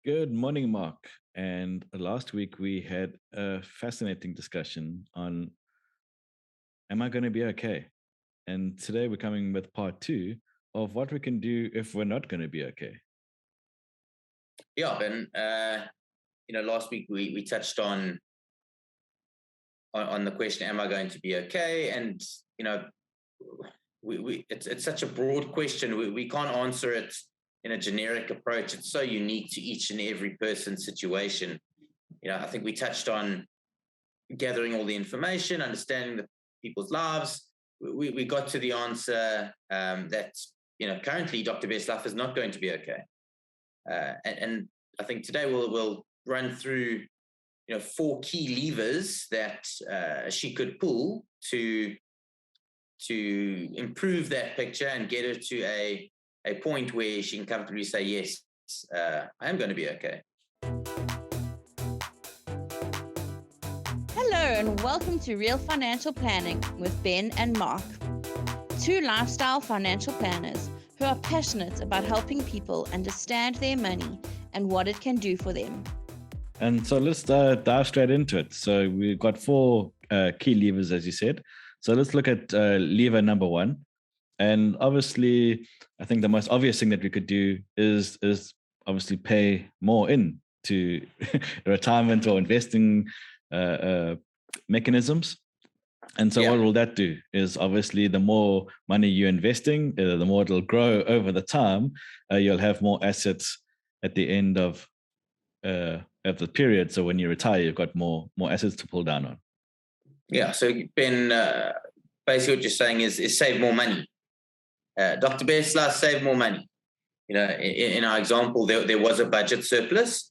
Good morning, Mark. And last week we had a fascinating discussion on am I going to be okay? And today we're coming with part two of what we can do if we're not going to be okay. Yeah, Ben. Last week we touched on the question, "Am I going to be okay?" And you know, it's such a broad question. We can't answer it in a generic approach. It's so unique to each and every person's situation. I think we touched on gathering all the information, understanding the people's lives. We got to the answer that currently Dr. Best's life is not going to be okay. And I think today we'll run through four key levers that she could pull to improve that picture and get her to a point where she can comfortably say, yes, I am going to be okay. Hello and welcome to Real Financial Planning with Ben and Mark, two lifestyle financial planners who are passionate about helping people understand their money and what it can do for them. And so let's dive straight into it. So we've got four key levers, as you said. So let's look at lever number one. And obviously, I think the most obvious thing that we could do is obviously pay more into retirement or investing mechanisms. And so what will that do is obviously the more money you're investing, the more it'll grow over the time. You'll have more assets at the end of the period. So when you retire, you've got more assets to pull down on. Yeah. So Ben, basically what you're saying is save more money. Dr. Besla saved more money. In our example, there was a budget surplus.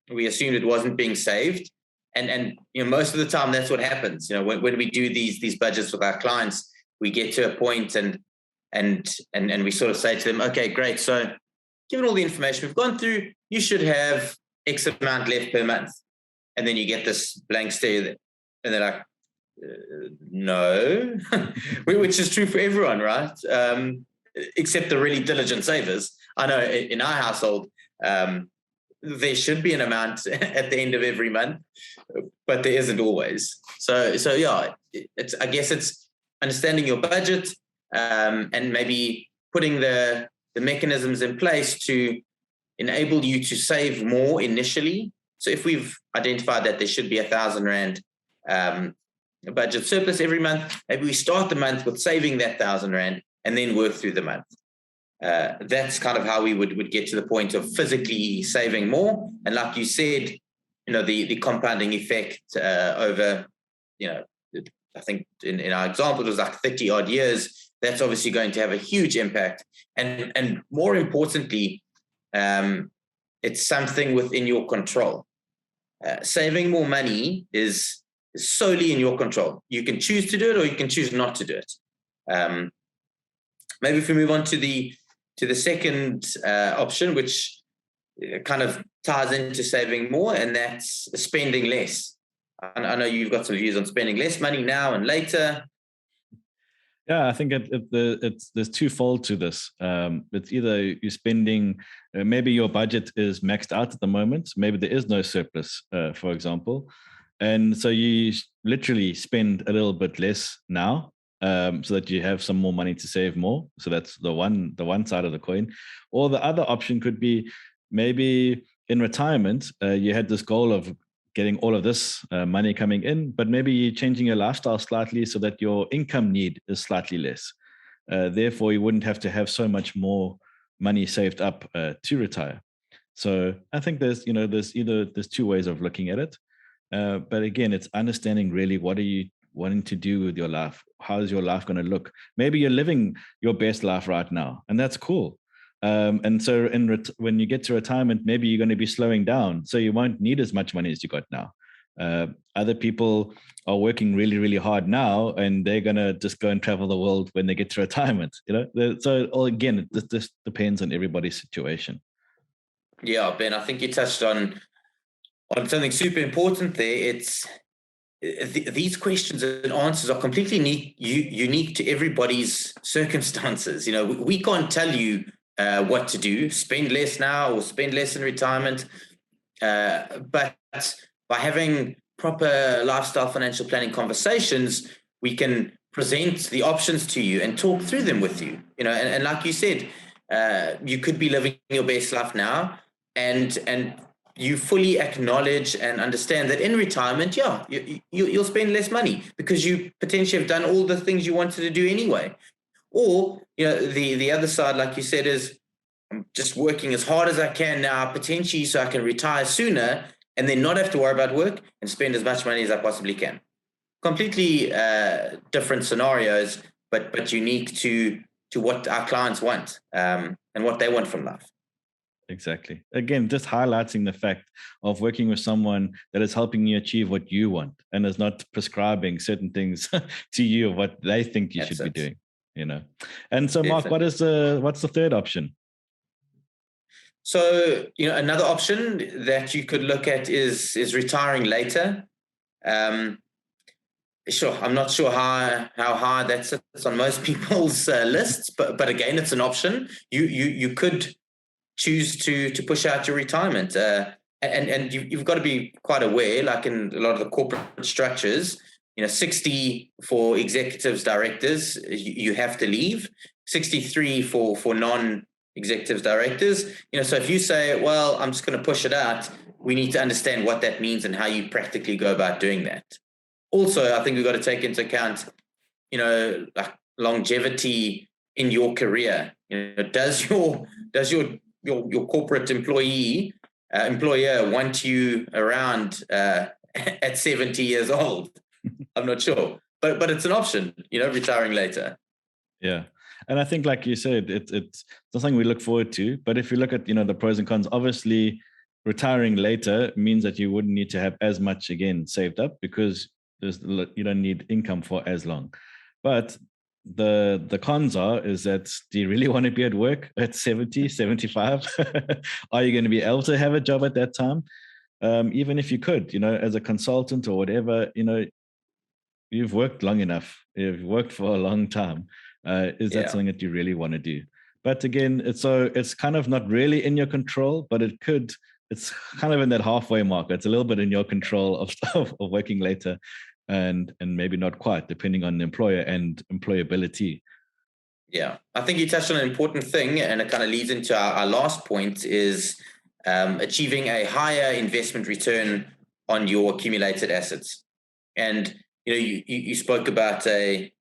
We assumed it wasn't being saved. And most of the time that's what happens. When we do these budgets with our clients, we get to a point and we sort of say to them, okay, great. So given all the information we've gone through, you should have X amount left per month. And then you get this blank stare and they're like, no, which is true for everyone, right? Except the really diligent savers. I know in our household, there should be an amount at the end of every month, but there isn't always. So yeah, I guess it's understanding your budget and maybe putting the mechanisms in place to enable you to save more initially. So if we've identified that there should be 1,000 Rand budget surplus every month, maybe we start the month with saving that 1,000 Rand and then work through the month. That's kind of how we would get to the point of physically saving more. And like you said, the compounding effect over, I think in our example, it was like 30 odd years. That's obviously going to have a huge impact. And more importantly, it's something within your control. Saving more money is solely in your control. You can choose to do it or you can choose not to do it. Maybe if we move on to the second option, which kind of ties into saving more, and that's spending less. I know you've got some views on spending less money now and later. Yeah, I think there's twofold to this. It's either you're spending, maybe your budget is maxed out at the moment. Maybe there is no surplus, for example. And so you literally spend a little bit less now so that you have some more money to save more. So that's the one side of the coin. Or the other option could be maybe in retirement, you had this goal of getting all of this money coming in, but maybe you're changing your lifestyle slightly so that your income need is slightly less. Therefore, you wouldn't have to have so much more money saved up to retire. So I think there's two ways of looking at it. But again, it's understanding really what are you wanting to do with your life? How is your life going to look? Maybe you're living your best life right now, and that's cool. And so when you get to retirement, maybe you're going to be slowing down. So you won't need as much money as you got now. Other people are working really, really hard now, and they're going to just go and travel the world when they get to retirement. So again, this depends on everybody's situation. Yeah, Ben, I think you touched on something super important there. It's these questions and answers are completely unique to everybody's circumstances. We can't tell you what to do, spend less now or spend less in retirement. But by having proper lifestyle financial planning conversations, we can present the options to you and talk through them with you. And like you said, you could be living your best life now, and you fully acknowledge and understand that in retirement, you'll spend less money because you potentially have done all the things you wanted to do anyway. Or, the other side, like you said, is I'm just working as hard as I can now, potentially so I can retire sooner and then not have to worry about work and spend as much money as I possibly can. Completely different scenarios, but unique to what our clients want and what they want from life. Exactly. Again, just highlighting the fact of working with someone that is helping you achieve what you want and is not prescribing certain things to you of what they think you should be doing. And so, Mark, what's the third option? So, another option that you could look at is retiring later. Sure, I'm not sure how high that sits on most people's lists, but again, it's an option. You could choose to push out your retirement, and you've got to be quite aware. Like in a lot of the corporate structures, 60 for executives, directors, you have to leave. 63 for non-executives, directors. So if you say, well, I'm just going to push it out, we need to understand what that means and how you practically go about doing that. Also, I think we've got to take into account, like longevity in your career. Does your corporate employer want you around at 70 years old? I'm not sure, but it's an option, retiring later. Yeah. And I think, like you said, it's something we look forward to. But if you look at, the pros and cons, obviously retiring later means that you wouldn't need to have as much again saved up because you don't need income for as long. But the cons is that, do you really want to be at work at 70, 75? Are you going to be able to have a job at that time? Even if you could, as a consultant or whatever, you've worked long enough. You've worked for a long time. Is that something that you really want to do? But again, it's kind of not really in your control, but it's kind of in that halfway mark. It's a little bit in your control of working later and maybe not quite, depending on the employer and employability. Yeah, I think you touched on an important thing, and it kind of leads into our last point is achieving a higher investment return on your accumulated assets. And you spoke about a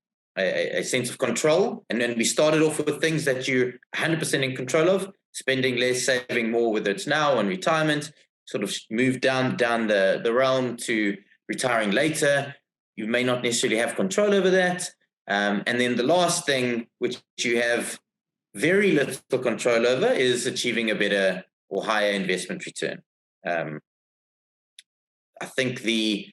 sense of control, and then we started off with things that you're 100% in control of: spending less, saving more, whether it's now or in retirement. Sort of move down the realm to retiring later. You may not necessarily have control over that. And then the last thing, which you have very little control over, is achieving a better or higher investment return. I think the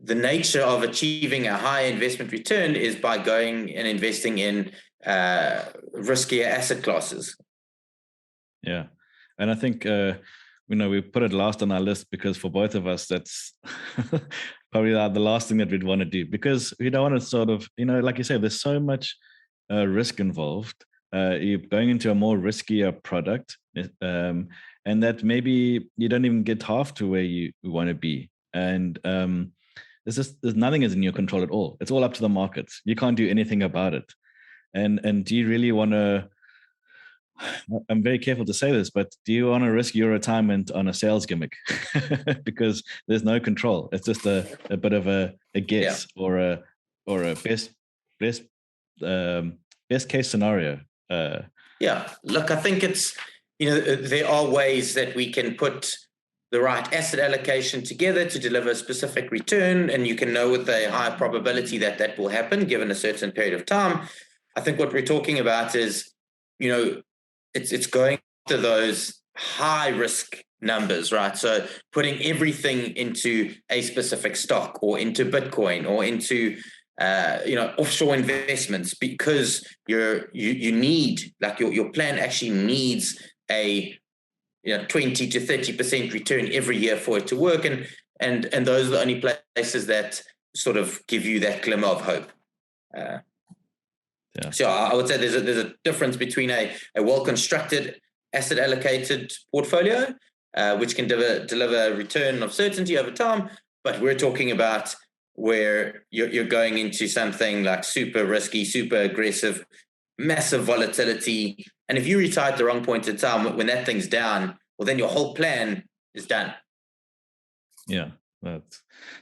nature of achieving a higher investment return is by going and investing in riskier asset classes. Yeah. And I think, we put it last on our list because for both of us, that's probably the last thing that we'd want to do, because we don't want to sort of, like you say, there's so much risk involved. You're going into a more riskier product, and that maybe you don't even get half to where you want to be. And there's nothing is in your control at all. It's all up to the markets. You can't do anything about it. And do you really want to, I'm very careful to say this, but do you want to risk your retirement on a sales gimmick? Because there's no control. It's just a bit of a guess or a best case scenario. Look, I think it's, there are ways that we can put the right asset allocation together to deliver a specific return, and you can know with a high probability that will happen given a certain period of time. I think what we're talking about is, it's going to those high risk numbers, right? So putting everything into a specific stock or into Bitcoin or into offshore investments, because you need, like, your plan actually needs a 20 to 30% return every year for it to work, and those are the only places that sort of give you that glimmer of hope. Yeah. So I would say there's a difference between a well-constructed asset allocated portfolio, which can deliver a return of certainty over time. But we're talking about where you're going into something like super risky, super aggressive, massive volatility. And if you retire at the wrong point in time, when that thing's down, well, then your whole plan is done. Yeah.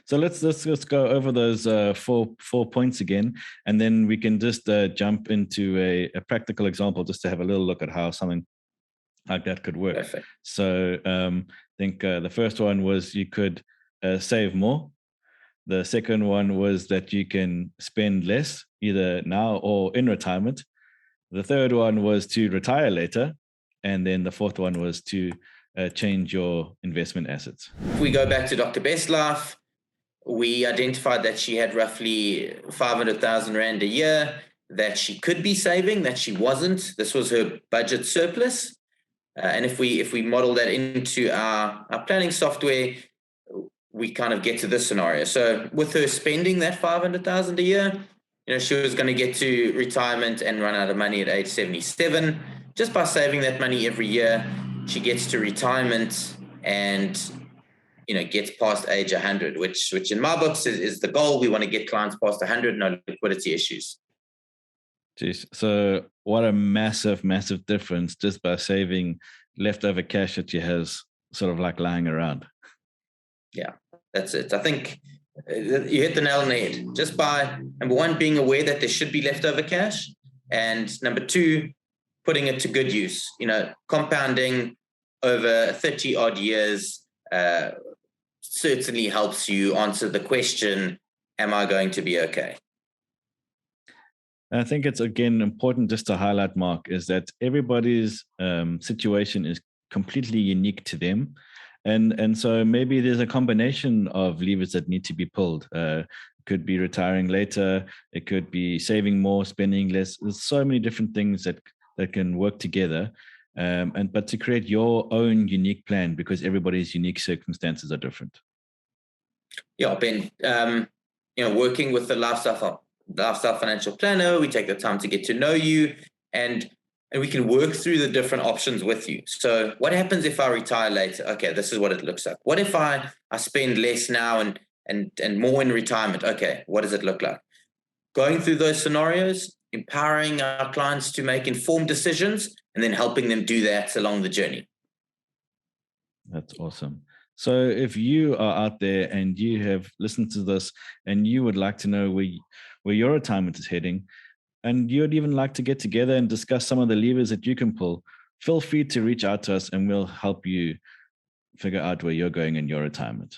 So let's go over those four points again, and then we can just jump into a practical example just to have a little look at how something like that could work. Perfect. So I think the first one was you could save more. The second one was that you can spend less, either now or in retirement. The third one was to retire later. And then the fourth one was to change your investment assets. If we go back to Dr. Best's life, we identified that she had roughly 500,000 Rand a year that she could be saving, that she wasn't. This was her budget surplus. And if we model that into our planning software, we kind of get to this scenario. So with her spending that 500,000 a year, she was going to get to retirement and run out of money at age 77. Just by saving that money every year, she gets to retirement and gets past age 100, which in my books is the goal. We want to get clients past 100, no liquidity issues. Jeez. So what a massive, massive difference just by saving leftover cash that she has sort of like lying around. Yeah, that's it. I think you hit the nail on the head. Just by, number one, being aware that there should be leftover cash, and number two, putting it to good use. Compounding over 30 odd years certainly helps you answer the question, am I going to be okay? I think it's, again, important just to highlight, Mark, is that everybody's situation is completely unique to them. And so maybe there's a combination of levers that need to be pulled. It could be retiring later. It could be saving more, spending less. There's so many different things that can work together. But to create your own unique plan, because everybody's unique circumstances are different. Yeah, Ben, working with the lifestyle financial planner, we take the time to get to know you, and we can work through the different options with you. So what happens if I retire later? Okay, this is what it looks like. What if I spend less now and more in retirement? Okay, what does it look like? Going through those scenarios, empowering our clients to make informed decisions, and then helping them do that along the journey. That's awesome. So if you are out there and you have listened to this and you would like to know where your retirement is heading, and you'd even like to get together and discuss some of the levers that you can pull, feel free to reach out to us and we'll help you figure out where you're going in your retirement.